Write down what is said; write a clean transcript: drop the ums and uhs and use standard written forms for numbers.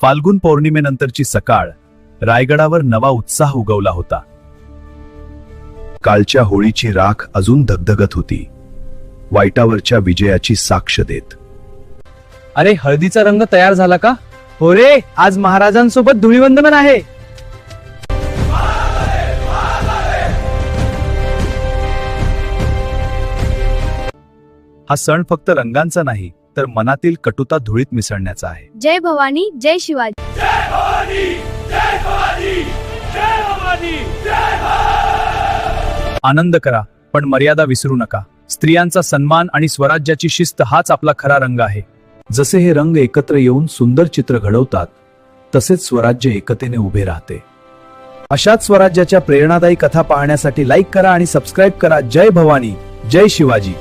फाल्गुन पौर्णिमेनंतरची सकाळ रायगडावर नवा उत्साह उगवला होता. कालच्या होळीची राख अजून धगधगत होती, वाईटावरच्या विजयाची साक्ष देत. अरे, हळदीचा रंग तयार झाला का? हो रे, आज महाराजांसोबत धुळीवंदन आहे. हा सण फक्त रंगांचा नाही, तर मनातील कटुता धुळीत मिसळण्याचा आहे. जय भवानी, जय शिवाजी. आनंद करा, पण मर्यादा विसरू नका. स्त्रियांचा सन्मान आणि स्वराज्याची शिस्त हाच आपला खरा रंग आहे. जसे हे रंग एकत्र येऊन सुंदर चित्र घडवतात, तसेच स्वराज्य एकतेने उभे राहते. अशाच स्वराज्याच्या प्रेरणादायी कथा पाहण्यासाठी लाईक करा आणि सबस्क्राईब करा. जय भवानी, जय शिवाजी.